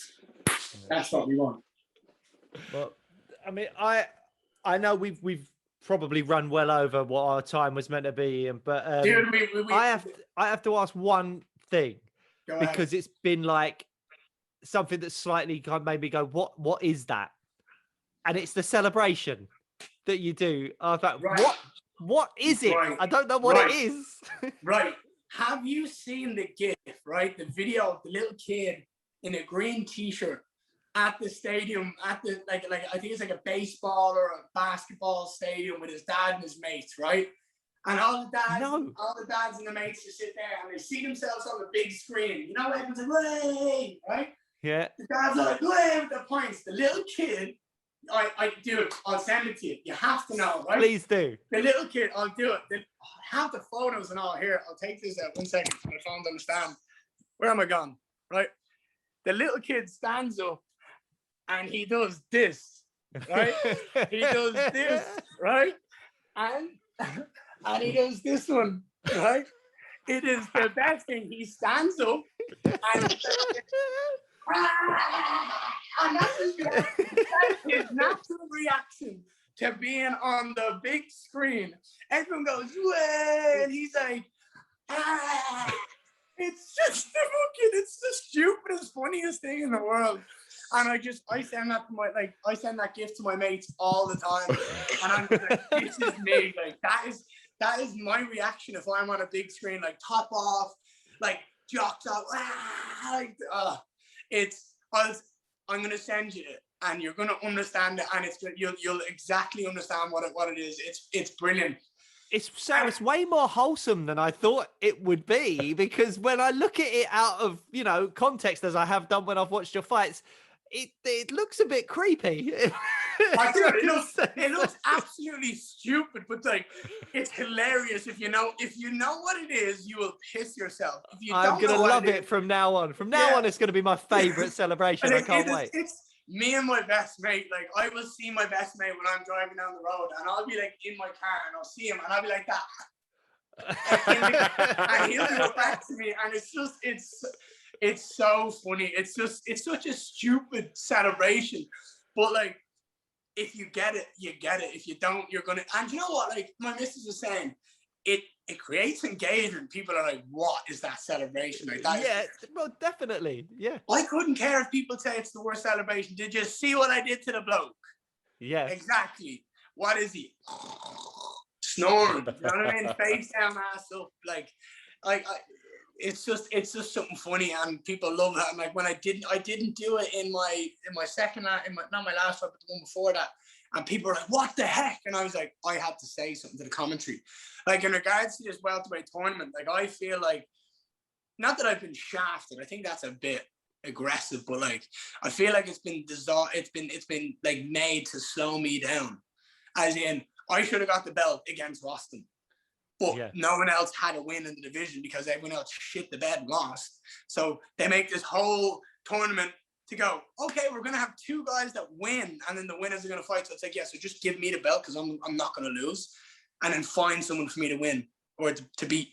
That's what we want. Well, I mean, I know we've probably run well over what our time was meant to be, but Dude, I have to ask one thing because ahead. it's been like something that slightly made me go, what is that? And it's the celebration that you do. I was like, right. What is it? Right. I don't know what it is. Right. Have you seen the GIF, right? The video of the little kid in a green t-shirt at the stadium, at the like I think it's like a baseball or a basketball stadium with his dad and his mates, right? And all the dads and the mates just sit there and they see themselves on the big screen. You know, everyone's like, "Way!" Right? Yeah. The dads are like, "Way!" with the points. The little kid, I do it. I'll send it to you. You have to know, right? Please do. The little kid, I'll do it. I have the photos and all here. I'll take this out 1 second. My phone doesn't stand. Where am I gone? Right? The little kid stands up and he does this, right? He does this, right? And he does this one, right? It is the best thing. He stands up and that's his natural reaction to being on the big screen. Everyone goes, "Way!" and he's like, "Ah!" It's just it's the stupidest, funniest thing in the world. And I send that gift to my mates all the time. And I'm just like, this is me. Like that is my reaction if I'm on a big screen, like top off, like jocks up. I'm gonna send you it and you're gonna understand it, and you'll exactly understand what it is. It's brilliant. It's way more wholesome than I thought it would be, because when I look at it out of, context, as I have done when I've watched your fights, it looks a bit creepy. It looks absolutely stupid, but like it's hilarious. If you know what it is, you will piss yourself. I'm gonna love it from now on. From now on, it's gonna be my favorite celebration. I can't wait. me and my best mate, like I will see my best mate when I'm driving down the road, and I'll be like in my car, and I'll see him, and I'll be like that, and he'll do it back to me, and it's so funny. It's such a stupid celebration, but like if you get it, you get it. If you don't, you're gonna. And you know what? Like my missus was saying, it creates engagement. People are like, "What is that celebration?" Like that. Yeah, well, definitely. Yeah. I couldn't care if people say it's the worst celebration. Did you see what I did to the bloke? Yeah. Exactly. What is he? Snoring. You know what I mean? Face down, ass up. Like it's just something funny, and people love that. And like when I didn't do it in my second, not my last fight, but the one before that. And people were like, "What the heck?" And I was like, I had to say something to the commentary. Like in regards to this welterweight tournament, like I feel like, not that I've been shafted. I think that's a bit aggressive, but like I feel like it's been like made to slow me down. As in, I should have got the belt against Boston, but no one else had a win in the division because everyone else shit the bed and lost. So they make this whole tournament to go, okay, we're going to have two guys that win, and then the winners are going to fight. So it's like, yeah, so just give me the belt because I'm not going to lose, and then find someone for me to win or to beat.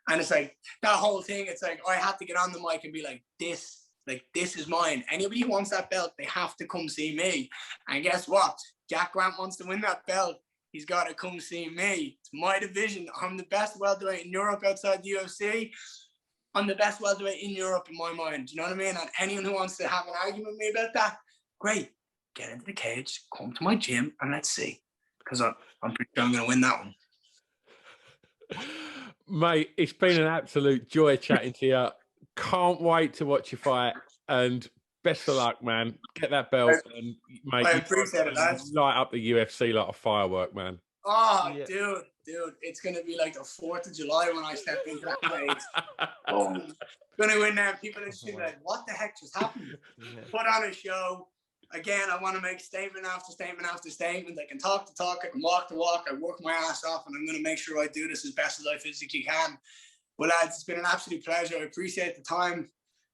And it's like that whole thing. It's like I had to get on the mic and be like, this is mine. Anybody who wants that belt, they have to come see me. And guess what? Jack Grant wants to win that belt. He's got to come see me. It's my division. I'm the best welterweight in Europe outside the UFC. I'm the best welterweight in Europe in my mind. Do you know what I mean? And anyone who wants to have an argument with me about that, great. Get into the cage, come to my gym, and let's see. Because I'm pretty sure I'm going to win that one. Mate, it's been an absolute joy chatting to you. Can't wait to watch you fight. And best of luck, man. Get that belt, and mate, I appreciate it, lads. Light up the UFC like a firework, man. Oh, yeah. Dude, it's gonna be like the 4th of July when I step into that place. Boom. Gonna win there. People are just like, what the heck just happened? Yeah. Put on a show. Again, I want to make statement after statement after statement. I can talk the talk, I can walk the walk, I work my ass off, and I'm gonna make sure I do this as best as I physically can. Well, lads, it's been an absolute pleasure. I appreciate the time.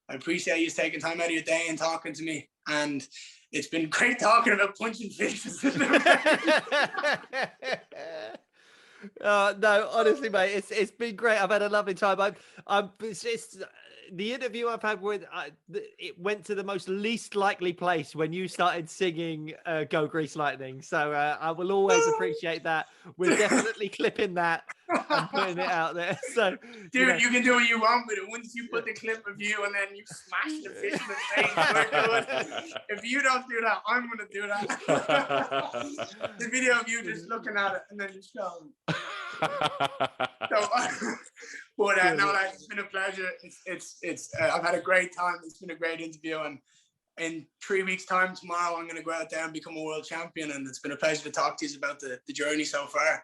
I appreciate you taking time out of your day and talking to me. And it's been great talking about punching faces. No, honestly, mate, it's been great. I've had a lovely time. It's the interview I've had with it went to the most least likely place when you started singing "Go Grease Lightning." So I will always appreciate that. We're definitely clipping that and putting it out there. So, dude, you can do what you want with it. Once you put the clip of you and then you smash the fish in the face, if you don't do that, I'm gonna do that. The video of you just looking at it and then just going. But no, like, it's been a pleasure. It's I've had a great time. It's been a great interview, and in 3 weeks' time, tomorrow, I'm going to go out there and become a world champion. And it's been a pleasure to talk to you about the journey so far.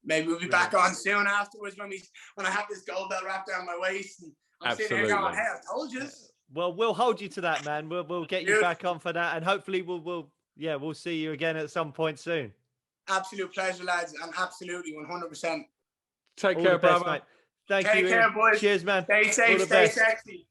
Maybe we'll be back on soon afterwards when I have this gold belt wrapped around my waist, and I'm sitting here going, "Hey, I told you." Well, we'll hold you to that, man. We'll get you back on for that, and hopefully we'll see you again at some point soon. Absolute pleasure, lads, and absolutely 100%. Take care, brother. Mate. Thank you. Take care, boys. Cheers, man. Stay safe, stay sexy.